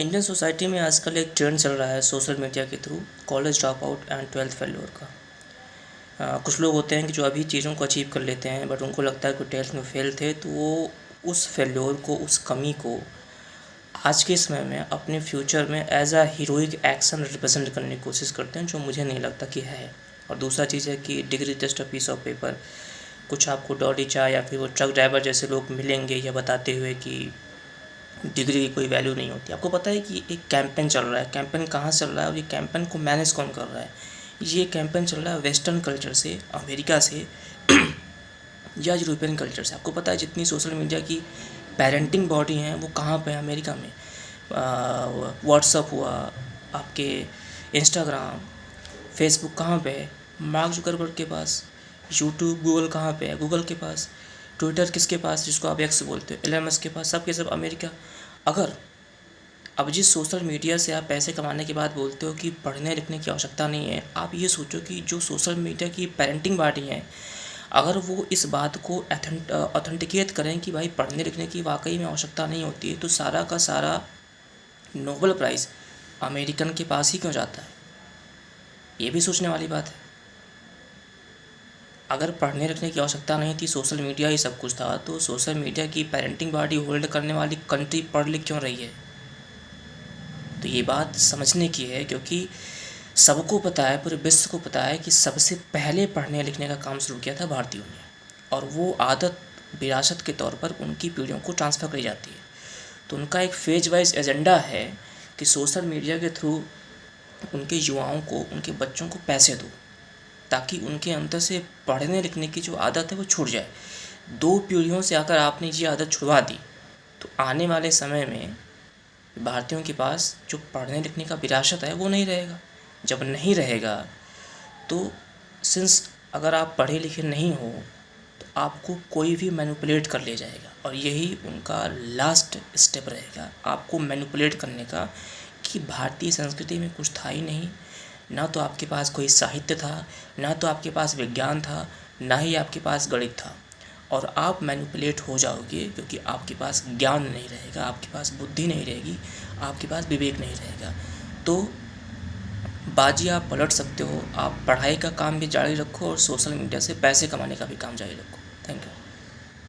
Indian society में आजकल एक ट्रेंड चल रहा है सोशल मीडिया के through college drop out and twelfth failure का। कुछ लोग होते हैं कि जो अभी चीज़ों को अचीव कर लेते हैं, बट उनको लगता है कि ट्वेल्थ में फेल थे, तो वो उस फेल्योर को, उस कमी को आज के समय में अपने फ्यूचर में as a heroic action represent करने की कोशिश करते हैं, जो मुझे नहीं लगता कि है। और दूसरा चीज़ है कि degree just a piece of paper. कुछ आपको डॉली चाह या फिर वो ट्रक ड्राइवर जैसे लोग मिलेंगे या बताते हुए कि डिग्री की कोई वैल्यू नहीं होती। आपको पता है कि एक कैंपेन चल रहा है। कैंपेन कहाँ चल रहा है और ये कैंपेन को मैनेज कौन कर रहा है? ये कैंपेन चल रहा है वेस्टर्न कल्चर से, अमेरिका से या यूरोपियन कल्चर से। आपको पता है जितनी सोशल मीडिया की पेरेंटिंग बॉडी हैं वो कहाँ पे है? अमेरिका में। व्हाट्सअप हुआ, आपके इंस्टाग्राम, फेसबुक कहाँ पे है? मार्क जुकरबर्ग के पास। यूट्यूब, गूगल कहाँ पे है? गूगल के पास। ट्विटर किसके पास, जिसको आप एक्स बोलते हो, एलन मस्क के पास। सब के सब अमेरिका। अगर अब जिस सोशल मीडिया से आप पैसे कमाने के बाद बोलते हो कि पढ़ने लिखने की आवश्यकता नहीं है, आप ये सोचो कि जो सोशल मीडिया की पेरेंटिंग बॉडी है, अगर वो इस बात को ऑथेंटिकेट करें कि भाई पढ़ने लिखने की वाकई में आवश्यकता नहीं होती है, तो सारा का सारा नोबेल प्राइज़ अमेरिकन के पास ही क्यों जाता है? ये भी सोचने वाली बात है। अगर पढ़ने लिखने की आवश्यकता नहीं थी, सोशल मीडिया ही सब कुछ था, तो सोशल मीडिया की पेरेंटिंग बॉडी होल्ड करने वाली कंट्री पढ़ लिख क्यों रही है? तो ये बात समझने की है, क्योंकि सबको पता है, पूरे विश्व को पता है कि सबसे पहले पढ़ने लिखने का काम शुरू किया था भारतीयों ने, और वो आदत विरासत के तौर पर उनकी पीढ़ियों को ट्रांसफ़र करी जाती है। तो उनका एक फेज वाइज एजेंडा है कि सोशल मीडिया के थ्रू उनके युवाओं को, उनके बच्चों को पैसे दो, ताकि उनके अंदर से पढ़ने लिखने की जो आदत है वो छूट जाए। 2 पीढ़ियों से अगर आपने ये आदत छुड़वा दी, तो आने वाले समय में भारतीयों के पास जो पढ़ने लिखने का विरासत है वो नहीं रहेगा। जब नहीं रहेगा तो सिंस अगर आप पढ़े लिखे नहीं हो, तो आपको कोई भी मैनिपुलेट कर ले जाएगा, और यही उनका लास्ट स्टेप रहेगा, आपको मैनिपुलेट करने का, कि भारतीय संस्कृति में कुछ था ही नहीं। ना तो आपके पास कोई साहित्य था, ना तो आपके पास विज्ञान था, ना ही आपके पास गणित था, और आप मैनिपुलेट हो जाओगे, क्योंकि आपके पास ज्ञान नहीं रहेगा, आपके पास बुद्धि नहीं रहेगी, आपके पास विवेक नहीं रहेगा। तो बाजी आप पलट सकते हो। आप पढ़ाई का काम भी जारी रखो और सोशल मीडिया से पैसे कमाने का भी काम जारी रखो। Thank you.